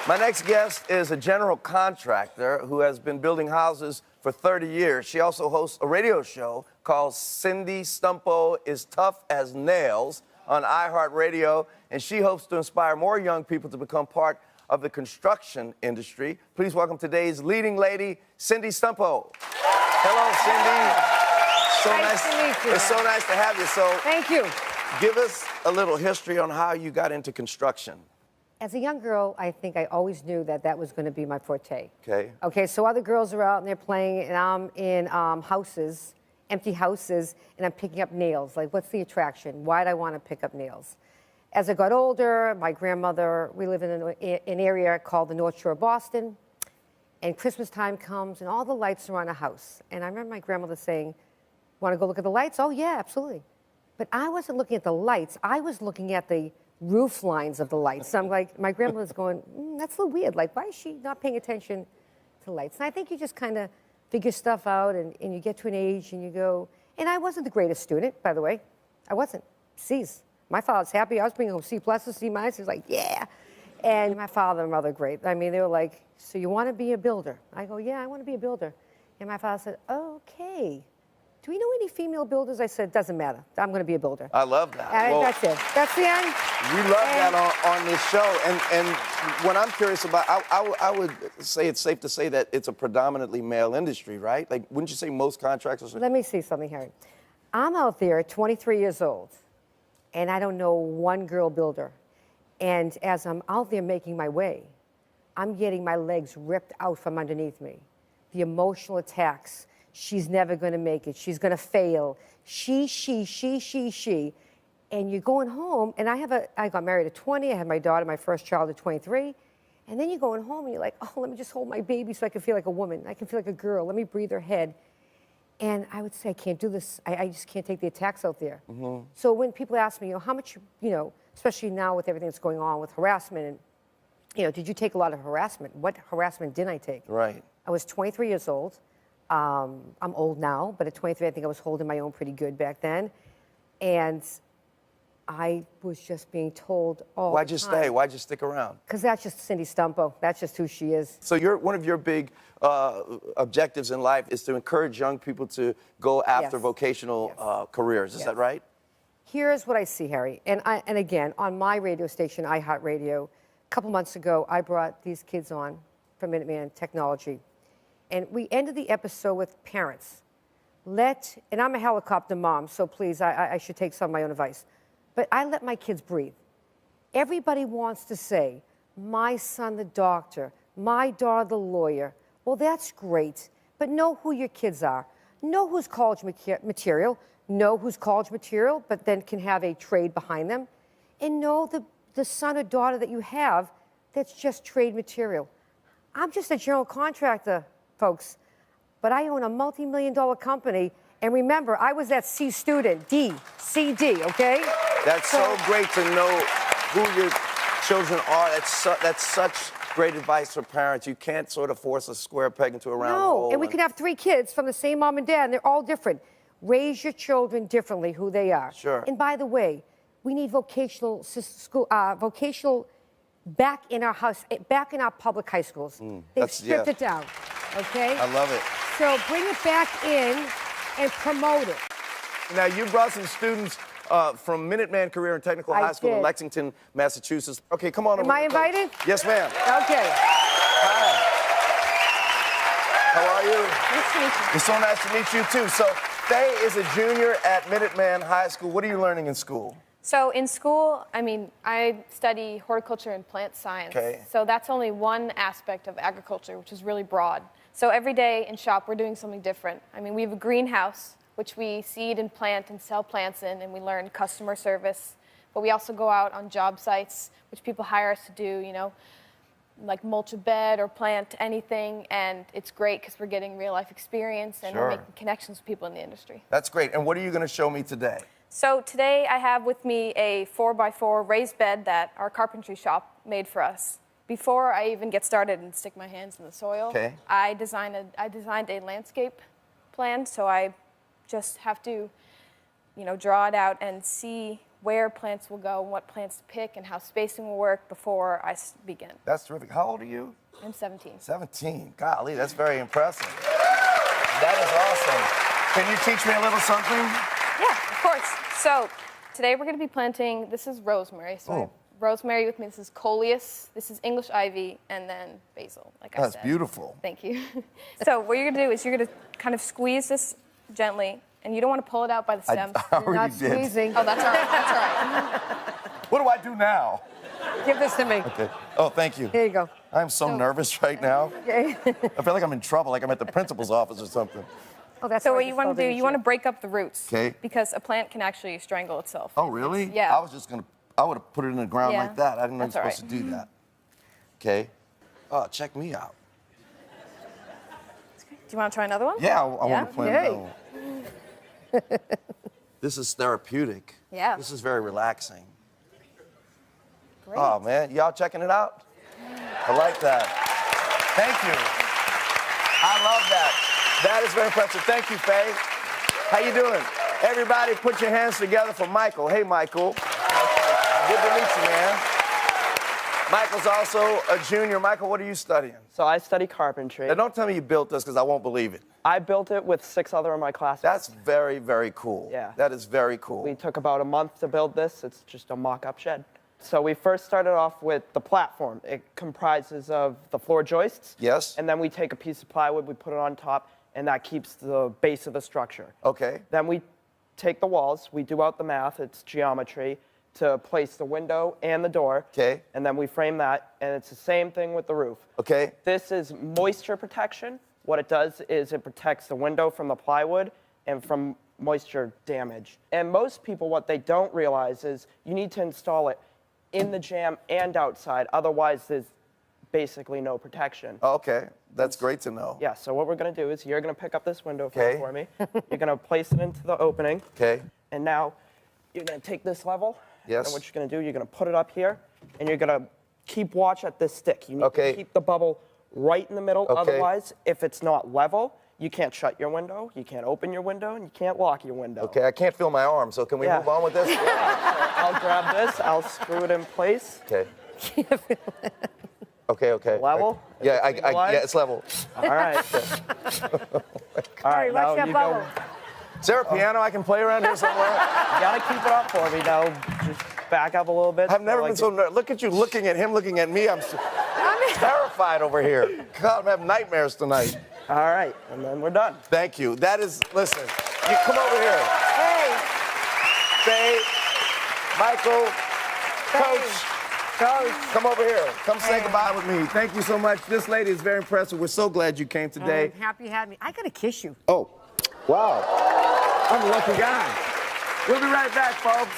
My next guest is a general contractor who has been building houses for 30 years. She also hosts a radio show called Cindy Stumpo is Tough as Nails on iHeartRadio, and she hopes to inspire more young people to become part of the construction industry. Please welcome today's leading lady, Cindy Stumpo. Hello, Cindy. Nice to meet you. It's so nice to have you. So, thank you. Give us a little history on how you got into construction. As a young girl, I think I always knew that that was going to be my forte. Okay. Okay, so other girls are out and they're playing, and I'm in houses, empty houses, and I'm picking up nails. Like, what's the attraction? Why'd I want to pick up nails? As I got older, my grandmother, we live in an area called the North Shore of Boston, and Christmas time comes, and all the lights are on a house. And I remember my grandmother saying, want to go look at the lights? Oh, yeah, absolutely. But I wasn't looking at the lights. I was looking at the roof lines of the lights. So I'm like, my grandmother's going, that's a little weird. Like, why is she not paying attention to lights? And I think you just kind of figure stuff out, and you get to an age and you go, and I wasn't the greatest student, by the way. I wasn't. C's. My father's happy. I was bringing home C+, C-. He was like, yeah. And my father and mother, great. I mean, they were like, so you want to be a builder? I go, yeah, I want to be a builder. And my father said, okay. Do we know any female builders? I said, doesn't matter. I'm going to be a builder. I love that. Well, that's it. That's the end. We love that on this show. And what I'm curious about, I would say it's safe to say that it's a predominantly male industry, right? Like, wouldn't you say most contractors are? Let me see something, Harry. I'm out there at 23 years old, and I don't know one girl builder. And as I'm out there making my way, I'm getting my legs ripped out from underneath me. The emotional attacks. She's never going to make it. She's going to fail. She. And you're going home, and I got married at 20. I had my daughter, my first child at 23. And then you're going home, and you're like, oh, let me just hold my baby so I can feel like a woman. I can feel like a girl. Let me breathe her head. And I would say, I can't do this. I just can't take the attacks out there. Mm-hmm. So when people ask me, how much, especially now with everything that's going on with harassment, and, did you take a lot of harassment? What harassment didn't I take? Right. I was 23 years old. I'm old now, but at 23, I think I was holding my own pretty good back then. And I was just being told all Why'd the you time. stay? Why'd you stick around? Because that's just Cindy Stumpo. That's just who she is. So one of your big objectives in life is to encourage young people to go after vocational careers. Is that right? Here's what I see, Harry. And again, on my radio station, iHeartRadio, a couple months ago, I brought these kids on from Minuteman Technology. And we ended the episode with parents. And I'm a helicopter mom, so please, I should take some of my own advice. But I let my kids breathe. Everybody wants to say, my son the doctor, my daughter the lawyer. Well, that's great, but know who your kids are. Know who's college material. Know who's college material, but then can have a trade behind them. And know the son or daughter that you have that's just trade material. I'm just a general contractor, folks, but I own a multi-million-dollar company, and remember, I was that C student, CD, okay? That's so great to know who your children are. That's such great advice for parents. You can't sort of force a square peg into a round hole. No, and we could have 3 kids from the same mom and dad, and they're all different. Raise your children differently, who they are. Sure. And by the way, we need vocational back in our public high schools. They've stripped it down. Okay? I love it. So bring it back in and promote it. Now, you brought some students from Minuteman Career and Technical High School in Lexington, Massachusetts. Okay, come on. Am I invited? Yes, ma'am. Okay. Hi. How are you? Nice to meet you. It's so nice to meet you, too. So, Faye is a junior at Minuteman High School. What are you learning in school? So in school, I study horticulture and plant science. Okay. So that's only one aspect of agriculture, which is really broad. So every day in shop, we're doing something different. We have a greenhouse, which we seed and plant and sell plants in, and we learn customer service. But we also go out on job sites, which people hire us to do, like mulch a bed or plant anything. And it's great because we're getting real life experience and we're making connections with people in the industry. That's great. And what are you going to show me today? So today I have with me a 4x4 raised bed that our carpentry shop made for us. Before I even get started and stick my hands in the soil, I designed a landscape plan, so I just have to, draw it out and see where plants will go, and what plants to pick, and how spacing will work before I begin. That's terrific. How old are you? I'm 17. 17. Golly, that's very impressive. That is awesome. Can you teach me a little something? Yeah, of course. So today we're going to be planting, this is rosemary. So I have rosemary with me. This is coleus. This is English ivy, and then basil, like I said. That's beautiful. Thank you. So what you're going to do is you're going to kind of squeeze this gently, and you don't want to pull it out by the stems. I already Not did. squeezing. Oh, that's all right. That's all right. What do I do now? Give this to me. Okay. Oh, thank you. Here you go. I'm so nervous right now. Okay. I feel like I'm in trouble, like I'm at the principal's office or something. Oh, that's So hard what to you want spell, to do, didn't you want to break up the roots. Okay. Because a plant can actually strangle itself. Oh, really? Yeah. I would have put it in the ground Yeah. like that. I didn't know That's you were all supposed to do that. Okay. Oh, check me out. Do you want to try another one? Yeah, I Yeah? want to play Yay. another one. This is therapeutic. Yeah. This is very relaxing. Great. Oh, man. Y'all checking it out? I like that. Thank you. I love that. That is very impressive. Thank you, Faye. How you doing? Everybody put your hands together for Michael. Hey, Michael. Good to meet you, man. Michael's also a junior. Michael, what are you studying? So I study carpentry. Now, don't tell me you built this because I won't believe it. I built it with 6 other of my classmates. That's very, very cool. Yeah. That is very cool. We took about a month to build this. It's just a mock-up shed. So we first started off with the platform. It comprises of the floor joists. Yes. And then we take a piece of plywood, we put it on top, and that keeps the base of the structure. Okay. Then we take the walls, we do out the math, it's geometry, to place the window and the door. Okay. And then we frame that, and it's the same thing with the roof. Okay. This is moisture protection. What it does is it protects the window from the plywood and from moisture damage. And most people, what they don't realize is you need to install it in the jamb and outside, otherwise there's basically no protection. Okay. That's great to know. Yeah, so what we're gonna do is you're gonna pick up this window Okay. for me. You're gonna place it into the opening. Okay. And now you're gonna take this level. Yes. And what you're gonna do, you're gonna put it up here, and you're gonna keep watch at this stick. You need Okay. to keep the bubble right in the middle. Okay. Otherwise, if it's not level, you can't shut your window, you can't open your window, and you can't lock your window. Okay, I can't feel my arm, so can we Yeah. move on with this? I'll grab this, I'll screw it in place. Okay. Okay. Level? Yeah, Is it single line? yeah, it's level. All right. All right, watch now that you bubble. go. Is there a piano I can play around here somewhere? You gotta keep it up for me. Now, just back up a little bit. I've never Like been so nervous. Look at you looking at him, looking at me. I'm terrified over here. God, I'm having nightmares tonight. All right, and then we're done. Thank you. That is, listen, you come over here. Hey, Faye, Michael, Coach, Coach. come over here. Come say goodbye with me. Thank you so much. This lady is very impressive. We're so glad you came today. I'm happy you had me. I gotta kiss you. Oh, wow. I'm a lucky guy. We'll be right back, folks.